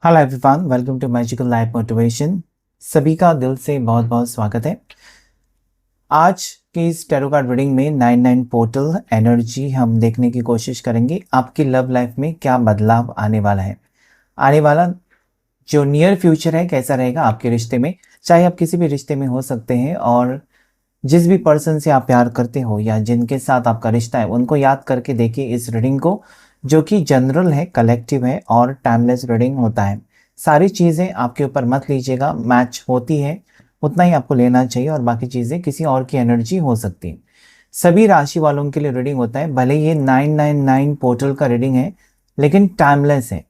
Hello everyone, welcome to magical life motivation. सभी का दिल से बहुत बहुत स्वागत है। आज की इस टैरो कार्ड रीडिंग में 99 पोर्टल एनर्जी हम देखने की कोशिश करेंगे। आपकी लव लाइफ में क्या बदलाव आने वाला है, आने वाला जो नियर फ्यूचर है कैसा रहेगा आपके रिश्ते में। चाहे आप किसी भी रिश्ते में हो सकते हैं, और जिस भी पर्सन से आप प्यार करते हो या जिनके साथ आपका रिश्ता है उनको याद करके देखिए इस रीडिंग को, जो कि जनरल है, कलेक्टिव है और टाइमलेस रीडिंग होता है। सारी चीज़ें आपके ऊपर मत लीजिएगा, मैच होती है उतना ही आपको लेना चाहिए और बाकी चीज़ें किसी और की एनर्जी हो सकती है। सभी राशि वालों के लिए रीडिंग होता है, भले ये 999 पोर्टल का रीडिंग है लेकिन टाइमलेस है।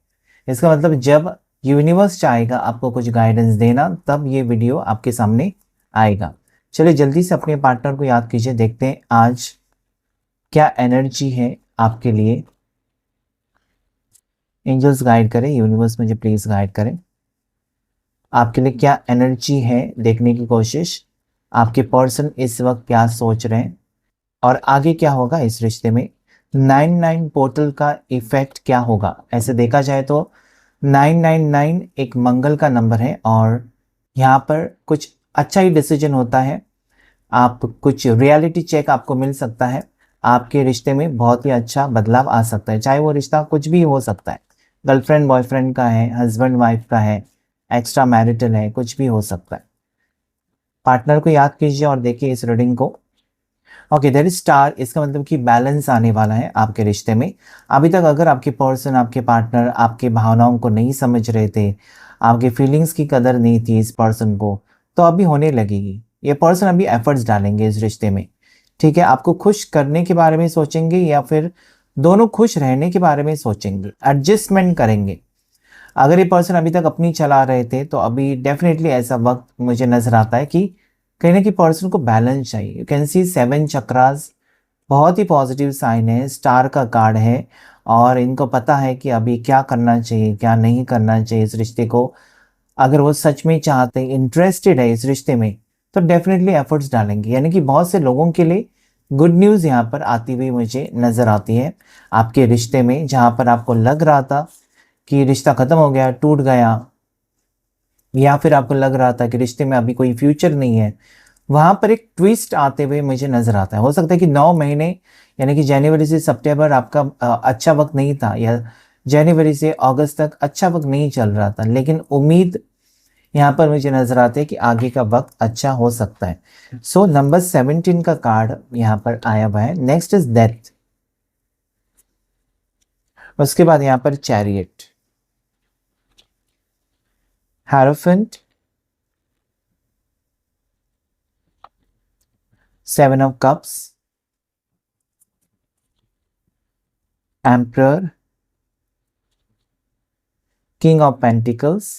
इसका मतलब जब यूनिवर्स चाहेगा आपको कुछ गाइडेंस देना तब ये वीडियो आपके सामने आएगा। चलिए जल्दी से अपने पार्टनर को याद कीजिए, देखते हैं आज क्या एनर्जी है आपके लिए। एंजल्स गाइड करें, यूनिवर्स मुझे प्लीज गाइड करें। आपके लिए क्या एनर्जी है देखने की कोशिश। आपके पर्सन इस वक्त क्या सोच रहे हैं और आगे क्या होगा इस रिश्ते में। 99 पोर्टल का इफेक्ट क्या होगा। ऐसे देखा जाए तो 999 एक मंगल का नंबर है और यहाँ पर कुछ अच्छा ही डिसीजन होता है। आप कुछ रियलिटी चेक आपको मिल सकता है। आपके रिश्ते में बहुत ही अच्छा बदलाव आ सकता है, चाहे वो रिश्ता कुछ भी हो सकता है। गर्लफ्रेंड बॉयफ्रेंड का है, हस्बैंड वाइफ का है, एक्स्ट्रा मैरिटल है, कुछ भी हो सकता है। पार्टनर को याद कीजिए और देखिए इस रीडिंग को। Okay, there is star. इसका मतलब कि बैलेंस आने वाला है आपके रिश्ते में। अभी तक अगर आपके पर्सन, आपके पार्टनर आपके भावनाओं को नहीं समझ रहे थे, आपके फीलिंग्स की कदर नहीं थी इस पर्सन को, तो अभी होने लगेगी। ये पर्सन अभी एफर्ट्स डालेंगे इस रिश्ते में। ठीक है, आपको खुश करने के बारे में सोचेंगे या फिर दोनों खुश रहने के बारे में सोचेंगे, एडजस्टमेंट करेंगे। अगर ये पर्सन अभी तक अपनी चला रहे थे तो अभी डेफिनेटली ऐसा वक्त मुझे नजर आता है कि कहीं ना कहीं पर्सन को बैलेंस चाहिए। यू कैन सी 7 चक्रास, बहुत ही पॉजिटिव साइन है, स्टार का कार्ड है और इनको पता है कि अभी क्या करना चाहिए क्या नहीं करना चाहिए इस रिश्ते को। अगर वो सच में चाहते हैं, इंटरेस्टेड है इस रिश्ते में, तो डेफिनेटली एफर्ट्स डालेंगे। यानी कि बहुत से लोगों के लिए गुड न्यूज़ यहाँ पर आती हुई मुझे नज़र आती है आपके रिश्ते में। जहाँ पर आपको लग रहा था कि रिश्ता ख़त्म हो गया, टूट गया, या फिर आपको लग रहा था कि रिश्ते में अभी कोई फ्यूचर नहीं है, वहाँ पर एक ट्विस्ट आते हुए मुझे नज़र आता है। हो सकता है कि 9 महीने यानी कि जनवरी से सितंबर आपका अच्छा वक्त नहीं था, या जनवरी से अगस्त तक अच्छा वक्त नहीं चल रहा था, लेकिन उम्मीद यहाँ पर मुझे नजर आती है कि आगे का वक्त अच्छा हो सकता है। सो नंबर 17 का कार्ड यहाँ पर आया हुआ है। Next is death. उसके बाद यहाँ पर chariot, hierophant, 7 of cups, emperor, king of pentacles,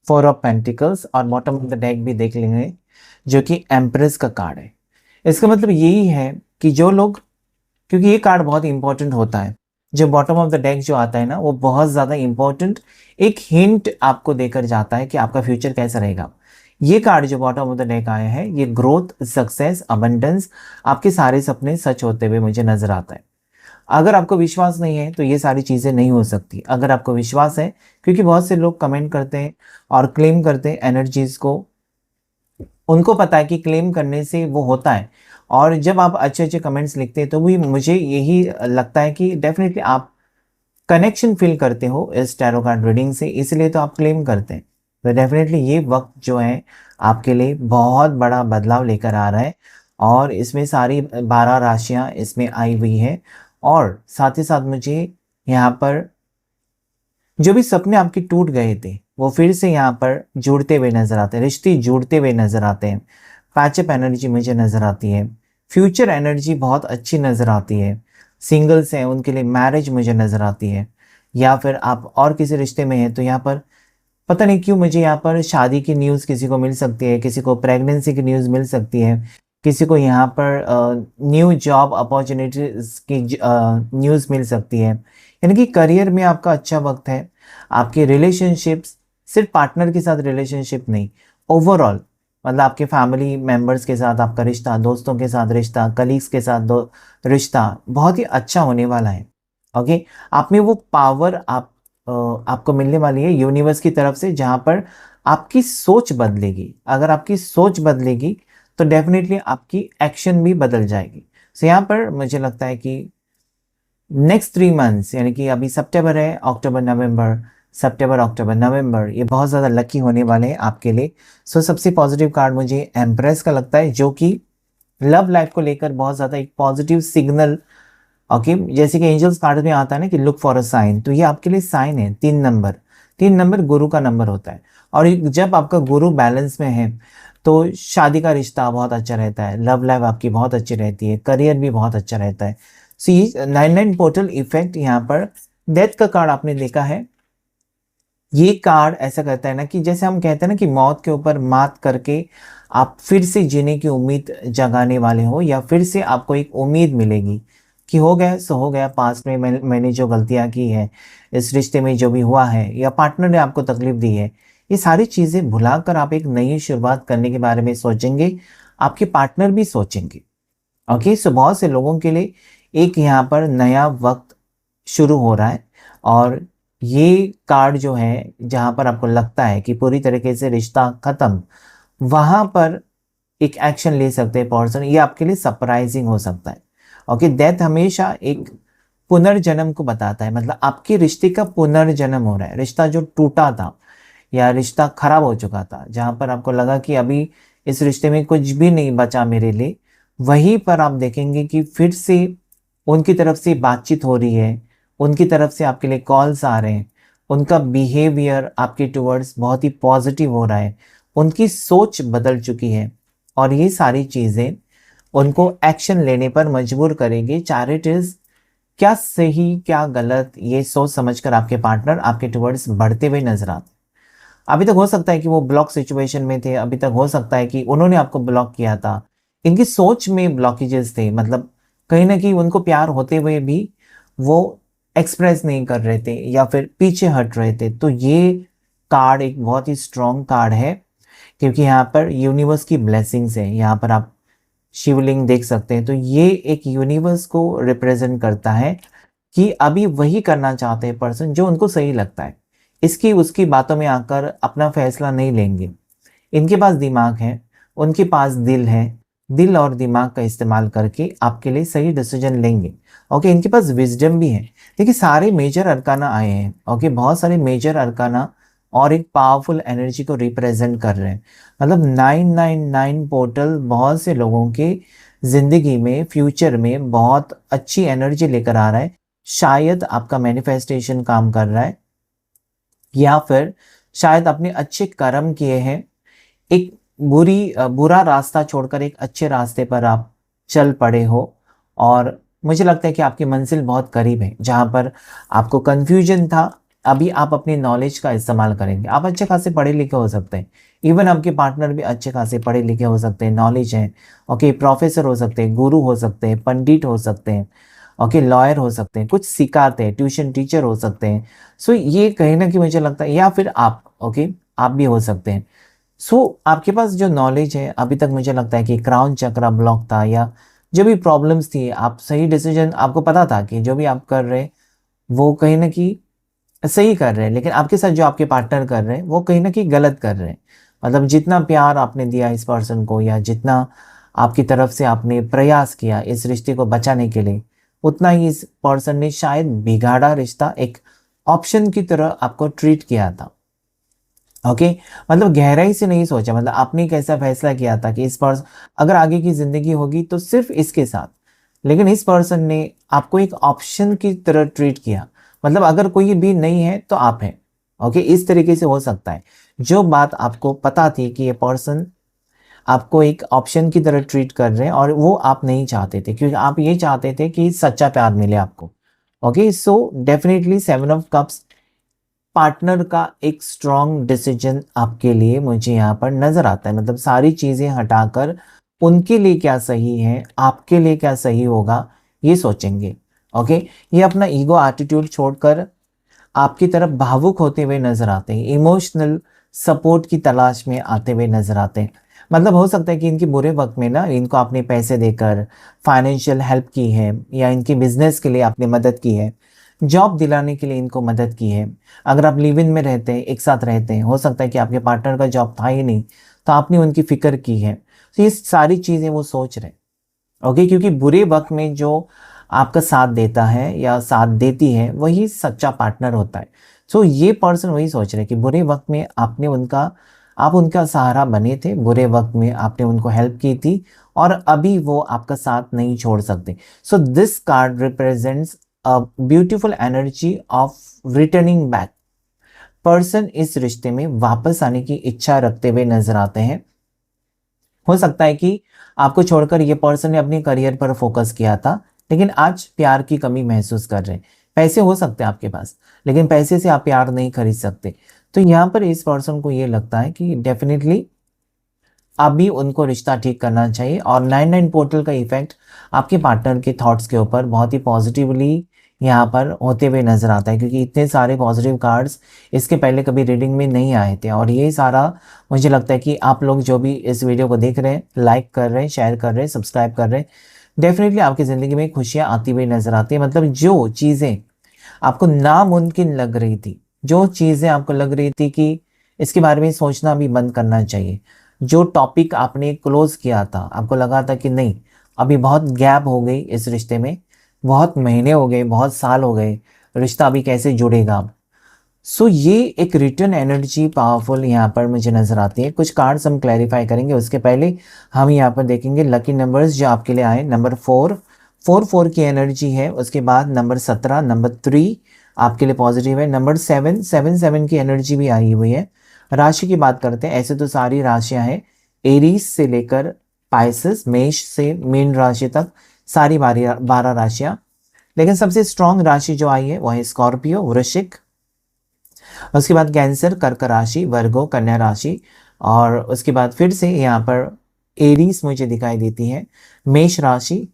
4 of pentacles और बॉटम ऑफ द डेक भी देख लेंगे जो कि एम्प्रेस का कार्ड है। इसका मतलब यही है कि जो लोग, क्योंकि ये कार्ड बहुत इंपॉर्टेंट होता है, जो बॉटम ऑफ द डेक जो आता है ना, वो बहुत ज़्यादा इंपॉर्टेंट एक हिंट आपको देकर जाता है कि आपका फ्यूचर कैसा रहेगा। ये कार्ड जो बॉटम ऑफ द डेक आया है, ये ग्रोथ, सक्सेस, अबंडेंस, आपके सारे सपने सच होते हुए मुझे नजर आता है। अगर आपको विश्वास नहीं है तो ये सारी चीज़ें नहीं हो सकती। अगर आपको विश्वास है, क्योंकि बहुत से लोग कमेंट करते हैं और क्लेम करते हैं एनर्जीज को, उनको पता है कि क्लेम करने से वो होता है। और जब आप अच्छे अच्छे कमेंट्स लिखते हैं तो भी मुझे यही लगता है कि डेफिनेटली आप कनेक्शन फील करते हो इस टैरो कार्ड रीडिंग से, इसलिए तो आप क्लेम करते हैं। तो डेफिनेटली ये वक्त जो है आपके लिए बहुत बड़ा बदलाव लेकर आ रहा है और इसमें सारी 12 राशियां इसमें आई हुई है। और साथ ही साथ मुझे यहाँ पर जो भी सपने आपके टूट गए थे वो फिर से यहाँ पर जुड़ते हुए नजर आते हैं, रिश्ते जुड़ते हुए नजर आते हैं। पैचअप एनर्जी मुझे नजर आती है, फ्यूचर एनर्जी बहुत अच्छी नजर आती है। सिंगल्स हैं उनके लिए मैरिज मुझे नजर आती है, या फिर आप और किसी रिश्ते में हैं तो यहाँ पर पता नहीं क्यों मुझे यहाँ पर शादी की न्यूज़ किसी को मिल सकती है, किसी को प्रेगनेंसी की न्यूज़ मिल सकती है, किसी को यहाँ पर न्यू जॉब अपॉर्चुनिटीज की न्यूज़ मिल सकती है। यानी कि करियर में आपका अच्छा वक्त है। आपके रिलेशनशिप्स, सिर्फ पार्टनर के साथ रिलेशनशिप नहीं, ओवरऑल मतलब आपके फैमिली मेंबर्स के साथ आपका रिश्ता, दोस्तों के साथ रिश्ता, कलीग्स के साथ रिश्ता बहुत ही अच्छा होने वाला है। ओके, आप में वो पावर आप आपको मिलने वाली है यूनिवर्स की तरफ से, जहाँ पर आपकी सोच बदलेगी। अगर आपकी सोच बदलेगी तो डेफिनेटली आपकी एक्शन भी बदल जाएगी। सो यहाँ पर मुझे लगता है कि नेक्स्ट 3 मंथ्स, यानी कि अभी सितंबर है, अक्टूबर नवंबर, सितंबर अक्टूबर नवंबर, ये बहुत ज़्यादा लकी होने वाले हैं आपके लिए। सो सबसे पॉजिटिव कार्ड मुझे एम्प्रेस का लगता है, जो कि लव लाइफ को लेकर बहुत ज़्यादा एक पॉजिटिव सिग्नल। ओके, जैसे कि एंजल्स कार्ड में आता है ना कि लुक फॉर अ साइन, तो ये आपके लिए साइन है। 3 नंबर, 3 नंबर गुरु का नंबर होता है, और जब आपका गुरु बैलेंस में है तो शादी का रिश्ता बहुत अच्छा रहता है, लव लाइफ आपकी बहुत अच्छी रहती है, करियर भी बहुत अच्छा रहता है। सो ये 99 पोर्टल इफेक्ट, यहाँ पर डेथ का कार्ड आपने देखा है। ये कार्ड ऐसा करता है ना कि जैसे हम कहते हैं ना कि मौत के ऊपर मात करके आप फिर से जीने की उम्मीद जगाने वाले हो, या फिर से आपको एक उम्मीद मिलेगी कि हो गया सो हो गया, पास्ट में मैंने जो गलतियां की है, इस रिश्ते में जो भी हुआ है, या पार्टनर ने आपको तकलीफ दी है, ये सारी चीज़ें भुलाकर आप एक नई शुरुआत करने के बारे में सोचेंगे। आपके पार्टनर भी सोचेंगे। ओके, सो बहुत से लोगों के लिए एक यहाँ पर नया वक्त शुरू हो रहा है, और ये कार्ड जो है जहाँ पर आपको लगता है कि पूरी तरीके से रिश्ता खत्म, वहाँ पर एक एक्शन ले सकते हैं पर्सन। ये आपके लिए सरप्राइजिंग हो सकता है। ओके, डेथ हमेशा एक पुनर्जन्म को बताता है, मतलब आपके रिश्ते का पुनर्जन्म हो रहा है। रिश्ता जो टूटा था या रिश्ता खराब हो चुका था, जहाँ पर आपको लगा कि अभी इस रिश्ते में कुछ भी नहीं बचा मेरे लिए, वहीं पर आप देखेंगे कि फिर से उनकी तरफ से बातचीत हो रही है, उनकी तरफ से आपके लिए कॉल्स आ रहे हैं, उनका बिहेवियर आपके टुवर्ड्स बहुत ही पॉजिटिव हो रहा है, उनकी सोच बदल चुकी है, और ये सारी चीज़ें उनको एक्शन लेने पर मजबूर करेंगे। चैरिटीज क्या सही क्या गलत, ये सोच समझकर आपके पार्टनर आपके टुवर्ड्स बढ़ते हुए नजर आते हैं। अभी तक हो सकता है कि वो ब्लॉक सिचुएशन में थे, अभी तक हो सकता है कि उन्होंने आपको ब्लॉक किया था, इनकी सोच में ब्लॉकेजेस थे, मतलब कहीं ना कहीं उनको प्यार होते हुए भी वो एक्सप्रेस नहीं कर रहे थे या फिर पीछे हट रहे थे। तो ये कार्ड एक बहुत ही स्ट्रॉन्ग कार्ड है, क्योंकि यहाँ पर यूनिवर्स की ब्लेसिंग्स है। यहाँ पर आप शिवलिंग देख सकते हैं, तो ये एक यूनिवर्स को रिप्रेजेंट करता है कि अभी वही करना चाहते हैं पर्सन जो उनको सही लगता है। इसकी उसकी बातों में आकर अपना फैसला नहीं लेंगे। इनके पास दिमाग है, उनके पास दिल है, दिल और दिमाग का इस्तेमाल करके आपके लिए सही डिसीजन लेंगे। ओके, इनके पास विजडम भी है। देखिए, सारे मेजर अरकाना आए हैं। ओके, बहुत सारे मेजर अरकाना और एक पावरफुल एनर्जी को रिप्रेजेंट कर रहे हैं। मतलब 999 पोर्टल बहुत से लोगों के जिंदगी में फ्यूचर में बहुत अच्छी एनर्जी लेकर आ रहा है। शायद आपका मैनिफेस्टेशन काम कर रहा है, या फिर शायद अपने अच्छे कर्म किए हैं, एक बुरा रास्ता छोड़कर एक अच्छे रास्ते पर आप चल पड़े हो, और मुझे लगता है कि आपकी मंजिल बहुत करीब है। जहाँ पर आपको कंफ्यूजन था, अभी आप अपनी नॉलेज का इस्तेमाल करेंगे। आप अच्छे खासे पढ़े लिखे हो सकते हैं, इवन आपके पार्टनर भी अच्छे खासे पढ़े लिखे हो सकते हैं, नॉलेज है। ओके, प्रोफेसर हो सकते हैं, गुरु हो सकते हैं, पंडित हो सकते हैं, ओके, लॉयर हो सकते हैं, कुछ सिखाते हैं, ट्यूशन टीचर हो सकते हैं। सो ये कहीं ना कहीं मुझे लगता है, या फिर आप, ओके, आप भी हो सकते हैं। सो आपके पास जो नॉलेज है, अभी तक मुझे लगता है कि क्राउन चक्रा ब्लॉक था, या जो भी प्रॉब्लम्स थी, आप सही डिसीजन, आपको पता था कि जो भी आप कर रहे हैं वो कहीं ना कहीं सही कर रहे हैं, लेकिन आपके साथ जो आपके पार्टनर कर रहे हैं वो कहीं ना कहीं गलत कर रहे हैं। मतलब जितना प्यार आपने दिया इस पर्सन को, या जितना आपकी तरफ से आपने प्रयास किया इस रिश्ते को बचाने के लिए, उतना ही इस पर्सन ने शायद बिगाड़ा रिश्ता, एक ऑप्शन की तरह आपको ट्रीट किया था। ओके, मतलब गहराई से नहीं सोचा, मतलब आपने कैसा फैसला किया था कि इस पर्सन, अगर आगे की जिंदगी होगी तो सिर्फ इसके साथ, लेकिन इस पर्सन ने आपको एक ऑप्शन की तरह ट्रीट किया। मतलब अगर कोई भी नहीं है तो आप हैं। ओके, इस तरीके से हो सकता है। जो बात आपको पता थी कि ये पर्सन आपको एक ऑप्शन की तरह ट्रीट कर रहे हैं, और वो आप नहीं चाहते थे, क्योंकि आप ये चाहते थे कि सच्चा प्यार मिले आपको। Okay, so definitely 7 of cups partner का एक स्ट्रॉन्ग डिसीजन आपके लिए मुझे यहाँ पर नजर आता है। मतलब सारी चीजें हटाकर उनके लिए क्या सही है, आपके लिए क्या सही होगा, ये सोचेंगे। ओके, ये अपना ईगो एटीट्यूड छोड़कर आपकी तरफ भावुक होते हुए नजर आते हैं, इमोशनल सपोर्ट की तलाश में आते हुए नजर आते हैं। मतलब हो सकता है कि इनके बुरे वक्त में ना इनको आपने पैसे देकर फाइनेंशियल हेल्प की है, या इनकी बिजनेस के लिए आपने मदद की है, जॉब दिलाने के लिए इनको मदद की है। अगर आप लिव इन में रहते हैं, एक साथ रहते हैं, हो सकता है कि आपके पार्टनर का जॉब था ही नहीं, तो आपने उनकी फिक्र की है। तो ये सारी चीज़ें वो सोच रहे हैं। ओके, क्योंकि बुरे वक्त में जो आपका साथ देता है या साथ देती है वही सच्चा पार्टनर होता है। सो ये पर्सन वही सोच रहे हैं कि बुरे वक्त में आप उनका सहारा बने थे, बुरे वक्त में आपने उनको हेल्प की थी, और अभी वो आपका साथ नहीं छोड़ सकते। So this card represents a beautiful energy of returning back. Person इस रिश्ते में वापस आने की इच्छा रखते हुए नजर आते हैं। हो सकता है कि आपको छोड़कर ये पर्सन ने अपने करियर पर फोकस किया था, लेकिन आज प्यार की कमी महसूस कर रहे हैं। पैसे हो सकते हैं आपके पास, लेकिन पैसे से आप प्यार नहीं खरीद सकते। तो यहाँ पर इस पर्सन को ये लगता है कि डेफिनेटली अभी उनको रिश्ता ठीक करना चाहिए। और 99 पोर्टल का इफेक्ट आपके पार्टनर के थॉट्स के ऊपर बहुत ही पॉजिटिवली यहाँ पर होते हुए नजर आता है, क्योंकि इतने सारे पॉजिटिव कार्ड्स इसके पहले कभी रीडिंग में नहीं आए थे। और ये सारा मुझे लगता है कि आप लोग जो भी इस वीडियो को देख रहे हैं, लाइक कर रहे हैं, शेयर कर रहे हैं, सब्सक्राइब कर रहे हैं, डेफिनेटली आपकी ज़िंदगी में खुशियाँ आती हुई नजर आती है। मतलब जो चीज़ें आपको नामुमकिन लग रही थी, जो चीज़ें आपको लग रही थी कि इसके बारे में सोचना भी बंद करना चाहिए, जो टॉपिक आपने क्लोज किया था, आपको लगा था कि नहीं अभी बहुत गैप हो गई इस रिश्ते में, बहुत महीने हो गए, बहुत साल हो गए, रिश्ता अभी कैसे जुड़ेगा अब। सो ये एक रिटर्न एनर्जी पावरफुल यहाँ पर मुझे नज़र आती है। कुछ कार्ड्स हम क्लैरिफाई करेंगे, उसके पहले हम यहाँ पर देखेंगे लकी नंबर्स जो आपके लिए आए। नंबर 4, 4 की एनर्जी है। उसके बाद नंबर 17, नंबर 3 आपके लिए पॉजिटिव है। नंबर 7, 7 की एनर्जी भी आई हुई है। राशि की बात करते हैं, ऐसे तो सारी राशियां हैं, एरीज से लेकर पाइसेस, मेष से मीन राशि तक सारी 12 राशियां। लेकिन सबसे स्ट्रॉन्ग राशि जो आई है वो है स्कॉर्पियो, वृश्चिक, उसके बाद कैंसर, कर्क राशि, वर्गो, कन्या राशि, और उसके बाद फिर से यहाँ पर एरीज मुझे दिखाई देती है, मेष राशि,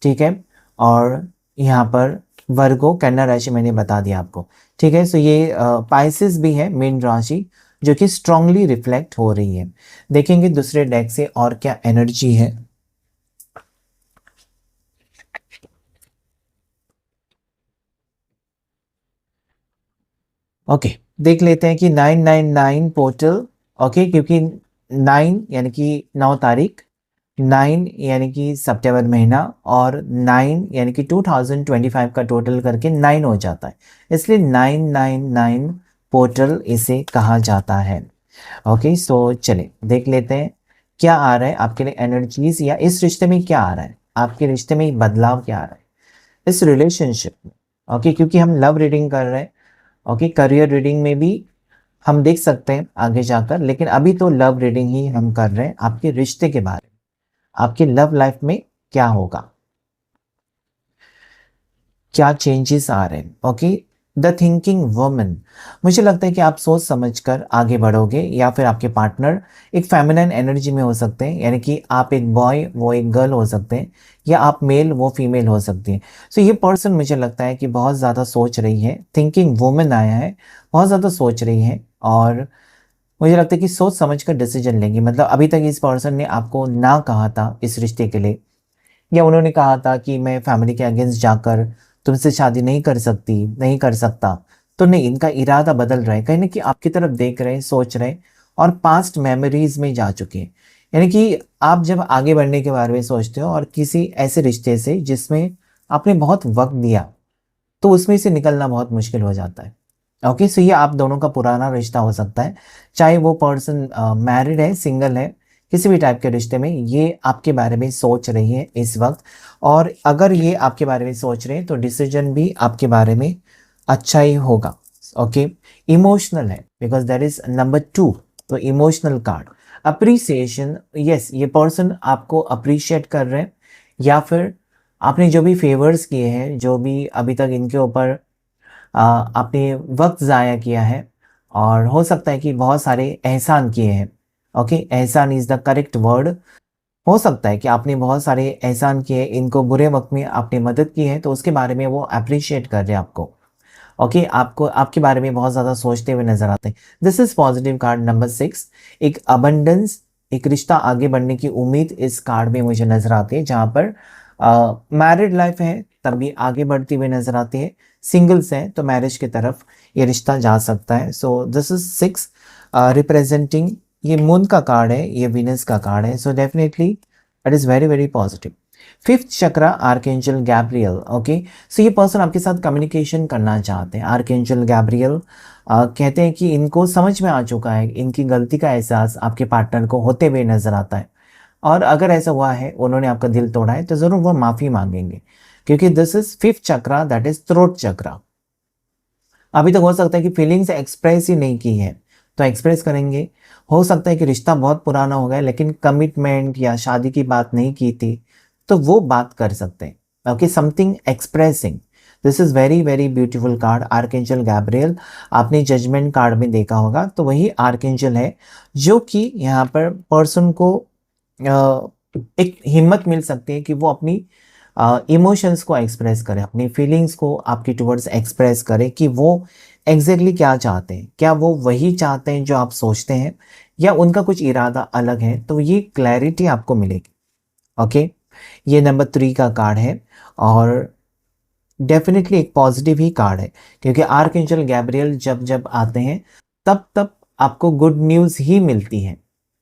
ठीक है, और यहाँ पर वर्गो, कन्या राशि मैंने बता दिया आपको, ठीक है। सो ये पाइसेस भी है मीन राशि, जो कि स्ट्रांगली रिफ्लेक्ट हो रही है। देखेंगे दूसरे डेक से और क्या एनर्जी है। ओके, देख लेते हैं कि 999 पोर्टल। ओके, क्योंकि 9 यानी कि 9 तारीख, 9 यानी कि सितंबर महीना, और 9 यानी कि 2025 का टोटल करके 9 हो जाता है, इसलिए 999 पोर्टल इसे कहा जाता है। ओके, सो चले देख लेते हैं क्या आ रहा है आपके लिए एनर्जीज, या इस रिश्ते में क्या आ रहा है, आपके रिश्ते में बदलाव क्या आ रहा है इस रिलेशनशिप में। ओके, क्योंकि हम लव रीडिंग कर रहे हैं। ओके, करियर रीडिंग में भी हम देख सकते हैं आगे जाकर, लेकिन अभी तो लव रीडिंग ही हम कर रहे हैं आपके रिश्ते के बारे में, आपकी लव लाइफ में क्या होगा, क्या चेंजेस आ रहे हैं। ओके, द थिंकिंग वुमन, मुझे लगता है कि आप सोच समझकर आगे बढ़ोगे, या फिर आपके पार्टनर एक फेमिनिन एनर्जी में हो सकते हैं, यानी कि आप एक बॉय वो एक गर्ल हो सकते हैं, या आप मेल वो फीमेल हो सकती हैं। सो ये पर्सन मुझे लगता है कि बहुत ज़्यादा सोच रही है, थिंकिंग वुमन आया है, बहुत ज़्यादा सोच रही है, और मुझे लगता है कि सोच समझ कर डिसीजन लेंगी। मतलब अभी तक इस पर्सन ने आपको ना कहा था इस रिश्ते के लिए, या उन्होंने कहा था कि मैं फैमिली के अगेंस्ट जाकर तुमसे शादी नहीं कर सकती, नहीं कर सकता, तो नहीं, इनका इरादा बदल रहा है, कहीं ना कहीं आपकी तरफ देख रहे हैं, सोच रहे हैं, और पास्ट मेमोरीज में जा चुके हैं। यानी कि आप जब आगे बढ़ने के बारे में सोचते हो और किसी ऐसे रिश्ते से जिसमें आपने बहुत वक्त दिया, तो उसमें से निकलना बहुत मुश्किल हो जाता है। ओके, सो ये आप दोनों का पुराना रिश्ता हो सकता है, चाहे वो पर्सन मैरिड है, सिंगल है, किसी भी टाइप के रिश्ते में ये आपके बारे में सोच रही है इस वक्त। और अगर ये आपके बारे में सोच रहे हैं तो डिसीजन भी आपके बारे में अच्छा ही होगा। ओके, इमोशनल है बिकॉज दैट इज नंबर 2, तो इमोशनल कार्ड। अप्रिसिएशन, यस, ये पर्सन आपको अप्रिशिएट कर रहे हैं, या फिर आपने जो भी फेवर्स किए हैं, जो भी अभी तक इनके ऊपर आपने वक्त ज़ाया किया है, और हो सकता है कि बहुत सारे एहसान किए हैं। ओके, एहसान इज़ द करेक्ट वर्ड। हो सकता है कि आपने बहुत सारे एहसान किए, इनको बुरे वक्त में आपने मदद की है, तो उसके बारे में वो अप्रिशिएट कर रहे हैं आपको। ओके, आपको आपके बारे में बहुत ज़्यादा सोचते हुए नजर आते हैं। This is positive card number 6। एक अबंडेंस, एक रिश्ता आगे बढ़ने की उम्मीद इस कार्ड में मुझे नजर आती है, जहाँ पर मैरिड लाइफ है तब भी आगे बढ़ती हुई नजर आती है। सिंगल्स हैं तो मैरिज की तरफ ये रिश्ता जा सकता है। सो दिस इज 6 रिप्रेजेंटिंग, ये मून का कार्ड है, ये वीनस का कार्ड है। So definitely it is very very positive. Fifth chakra archangel Gabriel. Okay, so ये पर्सन आपके साथ कम्युनिकेशन करना चाहते हैं। आर्कएंजल गैब्रियल कहते हैं कि इनको समझ में आ चुका है, इनकी गलती का एहसास आपके पार्टनर को होते हुए नजर आता है, और अगर ऐसा हुआ है, उन्होंने आपका दिल तोड़ा है, तो ज़रूर वो माफ़ी मांगेंगे, क्योंकि this is fifth chakra, that is throat chakra. अभी तक हो सकता है कि फीलिंग्स एक्सप्रेस ही नहीं की है, तो एक्सप्रेस करेंगे। हो सकता है कि रिश्ता बहुत पुराना हो गया लेकिन कमिटमेंट या शादी की बात नहीं की थी, तो वो बात कर सकते हैं। Okay, something expressing. This is very very beautiful card, archangel Gabriel. आपने जजमेंट कार्ड में देखा होगा, तो वही आर्कएंजल है जो कि यहाँ पर पर्सन को एक हिम्मत मिल सकती है कि वो अपनी इमोशंस को एक्सप्रेस करे, अपनी फीलिंग्स को आपकी टुवर्ड्स एक्सप्रेस करे कि वो एग्जैक्टली क्या चाहते हैं। क्या वो वही चाहते हैं जो आप सोचते हैं, या उनका कुछ इरादा अलग है, तो ये क्लैरिटी आपको मिलेगी। ओके, ये नंबर 3 का कार्ड है, और डेफिनेटली एक पॉजिटिव ही कार्ड है, क्योंकि आर्कएंजल गैब्रियल जब जब आते हैं तब तब आपको गुड न्यूज़ ही मिलती है।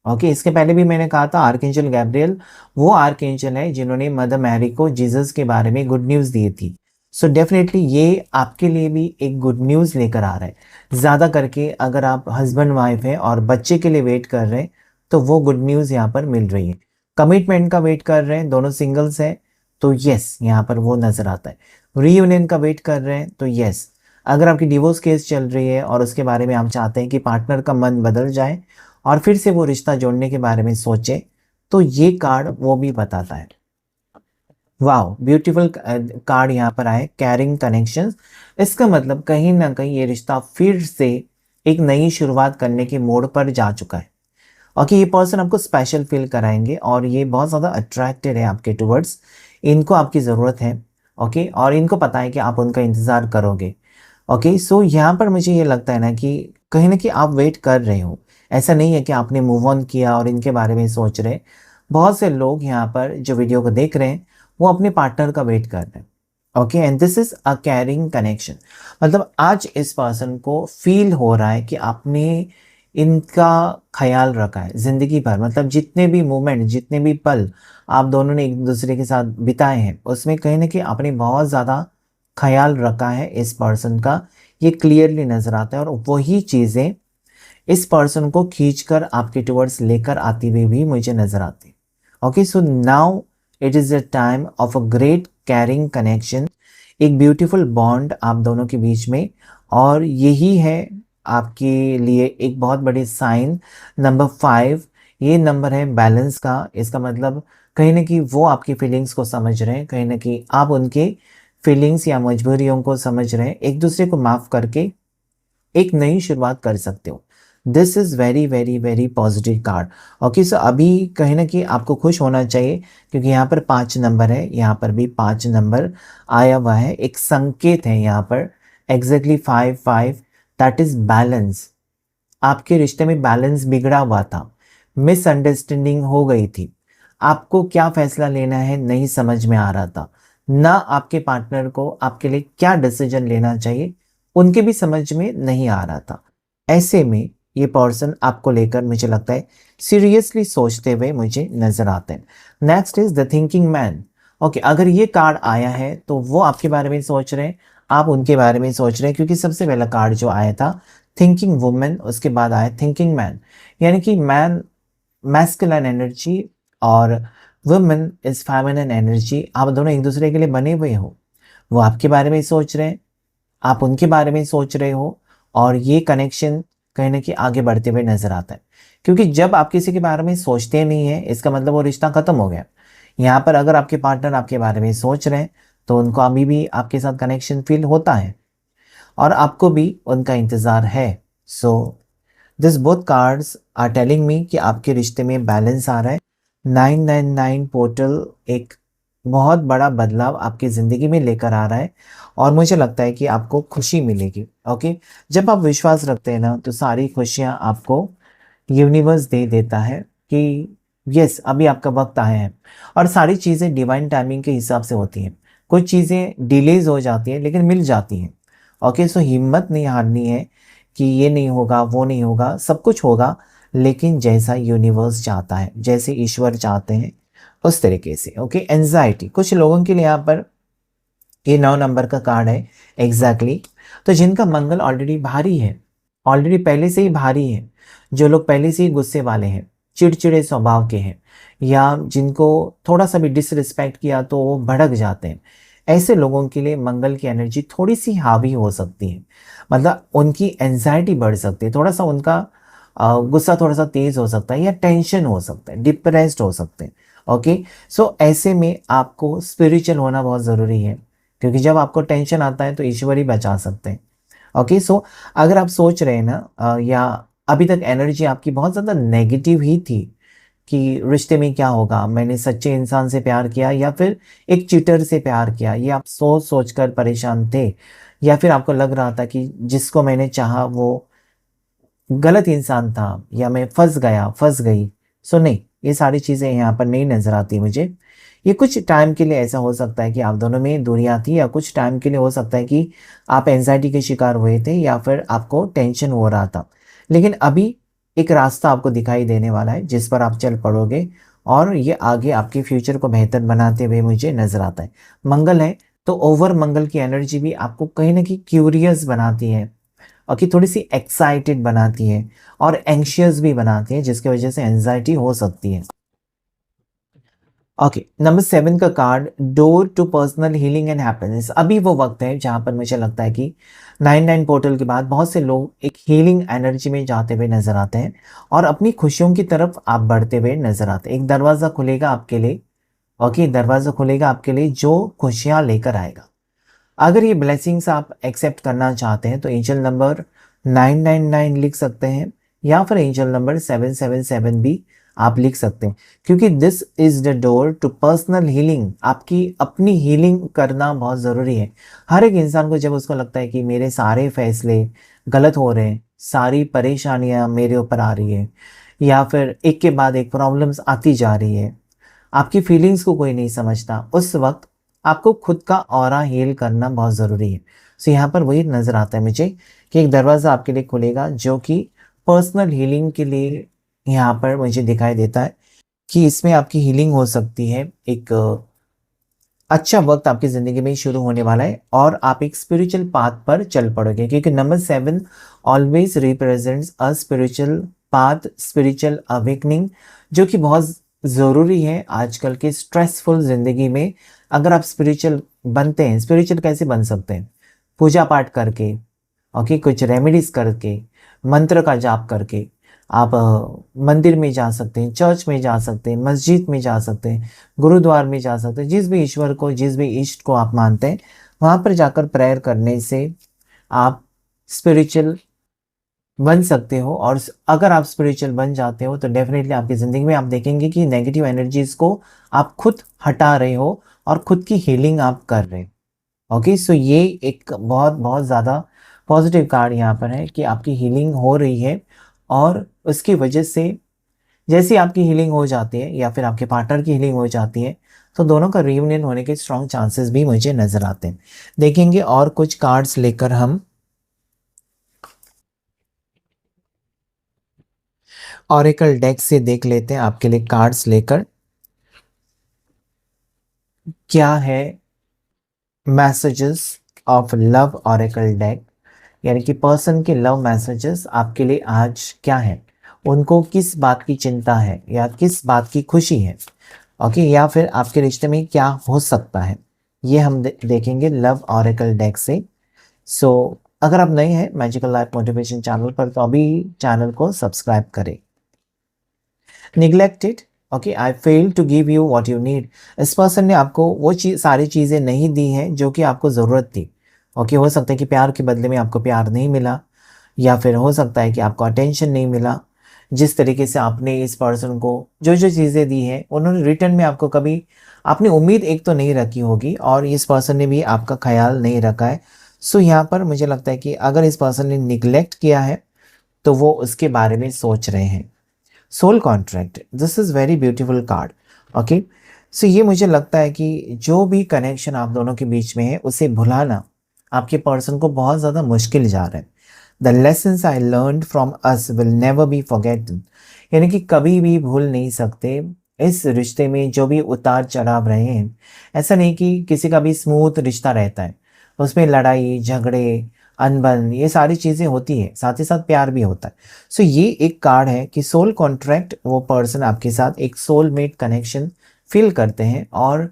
ओके, इसके पहले भी मैंने कहा था आर्कएंजल गैब्रियल वो आर्कएंजल है जिन्होंने मदर मैरी को जीसस के बारे में गुड न्यूज़ दी थी। सो डेफिनेटली ये आपके लिए भी एक गुड न्यूज़ लेकर आ रहा है। ज़्यादा करके अगर आप हस्बैंड वाइफ हैं और बच्चे के लिए वेट कर रहे हैं, तो वो गुड न्यूज़ यहाँ पर मिल रही है। कमिटमेंट का वेट कर रहे हैं, दोनों सिंगल्स हैं, तो यस यहाँ पर वो नज़र आता है। रीयूनियन का वेट कर रहे हैं, तो यस। अगर आपकी डिवोर्स केस चल रही है और उसके बारे में आप चाहते हैं कि पार्टनर का मन बदल जाए और फिर से वो रिश्ता जोड़ने के बारे में सोचे, तो ये कार्ड वो भी बताता है। वाह, ब्यूटीफुल कार्ड यहाँ पर आए, कैरिंग कनेक्शंस। इसका मतलब कहीं ना कहीं ये रिश्ता फिर से एक नई शुरुआत करने के मोड़ पर जा चुका है। ओके, ये पर्सन आपको स्पेशल फील कराएंगे और ये बहुत ज़्यादा अट्रैक्टेड है आपके टुवर्ड्स। इनको आपकी ज़रूरत है। ओके, और इनको पता है कि आप उनका इंतज़ार करोगे। ओके, सो यहाँ पर मुझे ये लगता है ना कि कहीं ना कहीं आप वेट कर रहे हो। ऐसा नहीं है कि आपने मूव ऑन किया और इनके बारे में सोच रहे। बहुत से लोग यहाँ पर जो वीडियो को देख रहे हैं, वो अपने पार्टनर का वेट कर रहे हैं। Okay, and this is a carrying connection. मतलब आज इस पर्सन को फील हो रहा है कि आपने इनका ख्याल रखा है ज़िंदगी भर। मतलब जितने भी मोमेंट, जितने भी पल आप दोनों ने एक दूसरे के साथ बिताए हैं, उसमें कहीं ना कहीं आपने बहुत ज़्यादा ख्याल रखा है इस पर्सन का। ये क्लियरली नज़र आता है, और वही चीज़ें इस पर्सन को खींचकर आपके टुवर्ड्स लेकर आती हुई भी मुझे नज़र आती है। Okay, so now it is a time of a great carrying connection, एक ब्यूटीफुल बॉन्ड आप दोनों के बीच में, और यही है आपके लिए एक बहुत बड़ी साइन। नंबर 5, ये नंबर है बैलेंस का। इसका मतलब कहीं ना कहीं वो आपकी फीलिंग्स को समझ रहे हैं, कहीं ना कहीं आप उनके फीलिंग्स या मजबूरियों को समझ रहे हैं, एक दूसरे को माफ़ करके एक नई शुरुआत कर सकते हो। This is very very very positive card. Okay, so अभी कहीं ना कहीं आपको खुश होना चाहिए, क्योंकि यहाँ पर 5 नंबर है, यहाँ पर भी 5 नंबर आया हुआ है। एक संकेत है यहाँ पर, एग्जैक्टली 5 दैट इज बैलेंस। आपके रिश्ते में बैलेंस बिगड़ा हुआ था, मिसअंडरस्टैंडिंग हो गई थी, आपको क्या फैसला लेना है नहीं समझ में आ रहा था, ना आपके पार्टनर को आपके लिए क्या डिसीजन लेना चाहिए उनके भी समझ में नहीं आ रहा था। ऐसे में ये पर्सन आपको लेकर मुझे लगता है सीरियसली सोचते हुए मुझे नजर आते हैं। Next is the thinking man. Okay, अगर ये कार्ड आया है तो वो आपके बारे में सोच रहे हैं, आप उनके बारे में सोच रहे हैं, क्योंकि सबसे पहला कार्ड जो आया था थिंकिंग वुमेन, उसके बाद आया थिंकिंग मैन। यानी कि मैन मैस्कुलिन एनर्जी और वुमेन इज फेमिनिन एनर्जी। आप दोनों एक दूसरे के लिए बने हुए हो। वो आपके बारे में सोच रहे हैं, आप उनके बारे में सोच रहे हो, और ये कनेक्शन कहीं ना कहीं आगे बढ़ते हुए नजर आता है। क्योंकि जब आप किसी के बारे में सोचते नहीं है, इसका मतलब वो रिश्ता खत्म हो गया। यहाँ पर अगर आपके पार्टनर आपके बारे में सोच रहे हैं, तो उनको अभी भी आपके साथ कनेक्शन फील होता है, और आपको भी उनका इंतज़ार है। So this both cards are telling me कि आपके रिश्ते में बैलेंस आ रहा है। 999 पोर्टल एक बहुत बड़ा बदलाव आपकी ज़िंदगी में लेकर आ रहा है, और मुझे लगता है कि आपको खुशी मिलेगी। ओके, जब आप विश्वास रखते हैं ना, तो सारी खुशियाँ आपको यूनिवर्स दे देता है कि यस, अभी आपका वक्त आया है, और सारी चीज़ें डिवाइन टाइमिंग के हिसाब से होती हैं। कुछ चीज़ें डिलेज हो जाती है लेकिन मिल जाती हैं। ओके, सो हिम्मत नहीं हारनी है कि ये नहीं होगा, वो नहीं होगा, सब कुछ होगा, लेकिन जैसा यूनिवर्स चाहता है, जैसे ईश्वर चाहते हैं उस तरीके से। ओके, एंजाइटी कुछ लोगों के लिए यहाँ पर ये 9 नंबर का कार्ड है एग्जैक्टली। तो जिनका मंगल ऑलरेडी भारी है, ऑलरेडी पहले से ही भारी है, जो लोग पहले से ही गुस्से वाले हैं, चिड़चिड़े स्वभाव के हैं, या जिनको थोड़ा सा भी डिसरिस्पेक्ट किया तो वो भड़क जाते हैं, ऐसे लोगों के लिए मंगल की एनर्जी थोड़ी सी हावी हो सकती है। मतलब उनकी एंजाइटी बढ़ सकती है, थोड़ा सा उनका गुस्सा थोड़ा सा तेज हो सकता है, या टेंशन हो सकता है, डिप्रेस्ड हो सकते हैं। ओके, सो ऐसे में आपको स्पिरिचुअल होना बहुत ज़रूरी है, क्योंकि जब आपको टेंशन आता है तो ईश्वर ही बचा सकते हैं। ओके, सो अगर आप सोच रहे हैं ना या अभी तक एनर्जी आपकी बहुत ज़्यादा नेगेटिव ही थी कि रिश्ते में क्या होगा, मैंने सच्चे इंसान से प्यार किया या फिर एक चीटर से प्यार किया, ये आप सोच सोच कर परेशान थे, या फिर आपको लग रहा था कि जिसको मैंने चाहा वो गलत इंसान था, या मैं फंस गया, फंस गई। सो नहीं, ये सारी चीज़ें यहाँ पर नहीं नज़र आती मुझे। ये कुछ टाइम के लिए ऐसा हो सकता है कि आप दोनों में दूरियां थी, या कुछ टाइम के लिए हो सकता है कि आप एंजाइटी के शिकार हुए थे या फिर आपको टेंशन हो रहा था। लेकिन अभी एक रास्ता आपको दिखाई देने वाला है जिस पर आप चल पड़ोगे, और ये आगे आपके फ्यूचर को बेहतर बनाते हुए मुझे नज़र आता है। मंगल है तो ओवर मंगल की एनर्जी भी आपको कहीं ना कहीं क्यूरियस बनाती है, और कि थोड़ी सी एक्साइटेड बनाती है, और एंशियस भी बनाती है, जिसकी वजह से एंजाइटी हो सकती है। ओके, नंबर 7 का card, door to personal healing and happiness. अभी वो वक्त है जहां पर मुझे लगता है कि 9-9 पोर्टल के बाद बहुत से लोग एक हीलिंग एनर्जी में जाते हुए नजर आते हैं, और अपनी खुशियों की तरफ आप बढ़ते हुए नजर आते हैं। एक दरवाज़ा खुलेगा आपके लिए। ओके, दरवाज़ा खुलेगा आपके लिए जो खुशियां लेकर आएगा। अगर ये ब्लेसिंग्स आप एक्सेप्ट करना चाहते हैं तो एंजल नंबर 999 लिख सकते हैं, या फिर एंजल नंबर 777 भी आप लिख सकते हैं, क्योंकि this is the door to personal healing. आपकी अपनी हीलिंग करना बहुत ज़रूरी है। हर एक इंसान को जब उसको लगता है कि मेरे सारे फैसले गलत हो रहे हैं, सारी परेशानियां मेरे ऊपर आ रही है, या फिर एक के बाद एक प्रॉब्लम्स आती जा रही है, आपकी फीलिंग्स को कोई नहीं समझता, उस वक्त आपको खुद का ऑरा हील करना बहुत ज़रूरी है। सो यहाँ पर वही नज़र आता है मुझे कि एक दरवाज़ा आपके लिए खुलेगा जो कि पर्सनल हीलिंग के लिए यहाँ पर मुझे दिखाई देता है, कि इसमें आपकी हीलिंग हो सकती है। एक अच्छा वक्त आपकी ज़िंदगी में शुरू होने वाला है, और आप एक स्पिरिचुअल पाथ पर चल पड़ोगे, क्योंकि number 7 always represents a spiritual path, spiritual awakening, जो कि बहुत ज़रूरी है आजकल के स्ट्रेसफुल ज़िंदगी में। अगर आप स्पिरिचुअल बनते हैं, स्पिरिचुअल कैसे बन सकते हैं? पूजा पाठ करके, ओके, कुछ रेमेडीज करके, मंत्र का जाप करके। आप मंदिर में जा सकते हैं, चर्च में जा सकते हैं, मस्जिद में जा सकते हैं, गुरुद्वार में जा सकते हैं, जिस भी ईश्वर को, जिस भी इष्ट को आप मानते हैं, वहाँ पर जाकर प्रेयर करने से आप स्पिरिचुअल बन सकते हो। और अगर आप स्पिरिचुअल बन जाते हो तो डेफिनेटली आपकी ज़िंदगी में आप देखेंगे कि नेगेटिव एनर्जीज को आप खुद हटा रहे हो, और खुद की हीलिंग आप कर रहे हो। ओके, सो ये एक बहुत बहुत ज़्यादा पॉजिटिव कार्ड यहाँ पर है कि आपकी हीलिंग हो रही है, और उसकी वजह से जैसे आपकी हीलिंग हो जाती है या फिर आपके पार्टनर की हीलिंग हो जाती है, तो दोनों का रियूनियन होने के स्ट्रॉन्ग चांसेस भी मुझे नज़र आते हैं। देखेंगे और कुछ कार्ड्स लेकर हम ऑरेकल डेक से देख लेते हैं आपके लिए कार्ड्स लेकर क्या है messages of love. Oracle deck यानी कि पर्सन के लव मैसेजेस आपके लिए आज क्या है, उनको किस बात की चिंता है या किस बात की खुशी है। ओके, या फिर आपके रिश्ते में क्या हो सकता है, ये हम देखेंगे लव ऑरेकल डेक से। सो अगर आप नए हैं मैजिकल लाइफ मोटिवेशन चैनल पर तो अभी चैनल को सब्सक्राइब करें। Neglected, okay, I fail to give you what you need. इस पर्सन ने आपको वो सारी चीज़ें नहीं दी हैं जो कि आपको ज़रूरत थी। ओके, हो सकता है कि प्यार के बदले में आपको प्यार नहीं मिला, या फिर हो सकता है कि आपको अटेंशन नहीं मिला। जिस तरीके से आपने इस पर्सन को जो जो चीज़ें दी हैं, उन्होंने रिटर्न में आपको कभी, आपने उम्मीद एक तो नहीं रखी होगी, और इस पर्सन ने भी आपका ख्याल नहीं रखा है। सो यहाँ पर मुझे लगता है कि अगर इस पर्सन ने निगलेक्ट किया है तो वो उसके बारे में सोच रहे हैं। Soul contract, this is very beautiful card. Okay, so ये मुझे लगता है कि जो भी कनेक्शन आप दोनों के बीच में है उसे भुलाना आपके पर्सन को बहुत ज़्यादा मुश्किल जा रहा है। The lessons I learn from us will never be forgotten, यानी कि कभी भी भूल नहीं सकते इस रिश्ते में जो भी उतार चढ़ाव रहे हैं। ऐसा नहीं कि किसी का भी स्मूथ रिश्ता रहता है, उसमें लड़ाई झगड़े अनबन ये सारी चीज़ें होती है, साथ ही साथ प्यार भी होता है। सो ये एक कार्ड है कि सोल कॉन्ट्रैक्ट, वो पर्सन आपके साथ एक सोलमेट कनेक्शन फील करते हैं और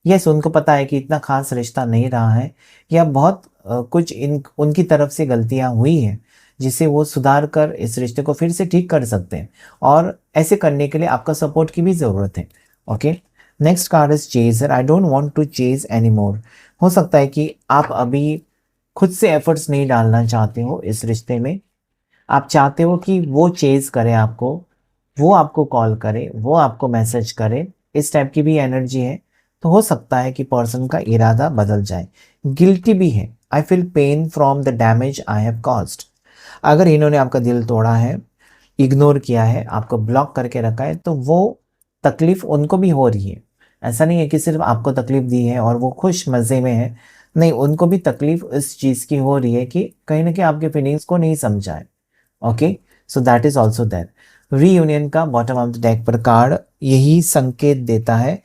यस उनको पता है कि इतना खास रिश्ता नहीं रहा है या बहुत कुछ इन उनकी तरफ से गलतियां हुई हैं जिसे वो सुधार कर इस रिश्ते को फिर से ठीक कर सकते हैं, और ऐसे करने के लिए आपका सपोर्ट की भी ज़रूरत है। Okay, next card is chaser. I don't want to chase any more. हो सकता है कि आप अभी खुद से एफर्ट्स नहीं डालना चाहते हो इस रिश्ते में, आप चाहते हो कि वो चेज करे आपको, वो आपको कॉल करे, वो आपको मैसेज करे, इस टाइप की भी एनर्जी है। तो हो सकता है कि पर्सन का इरादा बदल जाए। गिल्टी भी है। I feel pain from the damage I have caused. अगर इन्होंने आपका दिल तोड़ा है, इग्नोर किया है, आपको ब्लॉक करके रखा है, तो वो तकलीफ उनको भी हो रही है। ऐसा नहीं है कि सिर्फ आपको तकलीफ दी है और वो खुश मज़े में है, नहीं, उनको भी तकलीफ इस चीज़ की हो रही है कि कहीं ना कहीं आपके फीलिंग्स को नहीं समझा है। Okay, so that is also there. Reunion का बॉटम ऑफ द डेक पर कार्ड यही संकेत देता है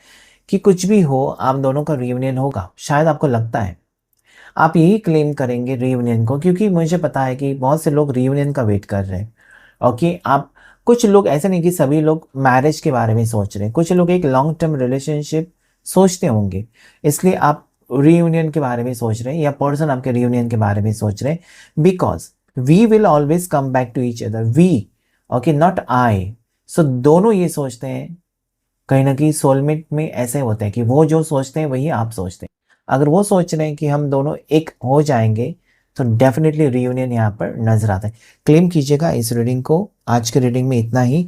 कि कुछ भी हो आप दोनों का रीयूनियन होगा। शायद आपको लगता है आप यही क्लेम करेंगे रीयूनियन को, क्योंकि मुझे पता है कि बहुत से लोग रीयूनियन का वेट कर रहे हैं। ओके, आप कुछ लोग, ऐसे नहीं कि सभी लोग मैरिज के बारे में सोच रहे हैं, कुछ लोग एक लॉन्ग टर्म रिलेशनशिप सोचते होंगे, इसलिए आप रीयूनियन के बारे में सोच रहे हैं या पर्सन आपके रीयूनियन के बारे में सोच रहे हैं। Because we will always come back to each other, we, okay, not I. So दोनों ये सोचते हैं, कहीं ना कहीं सोलमेट में ऐसे होता है कि वो जो सोचते हैं वही आप सोचते हैं। अगर वो सोच रहे हैं कि हम दोनों एक हो जाएंगे तो डेफिनेटली रियूनियन यहाँ पर नजर आता है। क्लेम कीजिएगा इस रीडिंग को। आज के रीडिंग में इतना ही।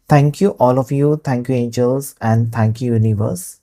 Thank you all of you, thank you angels and thank you universe.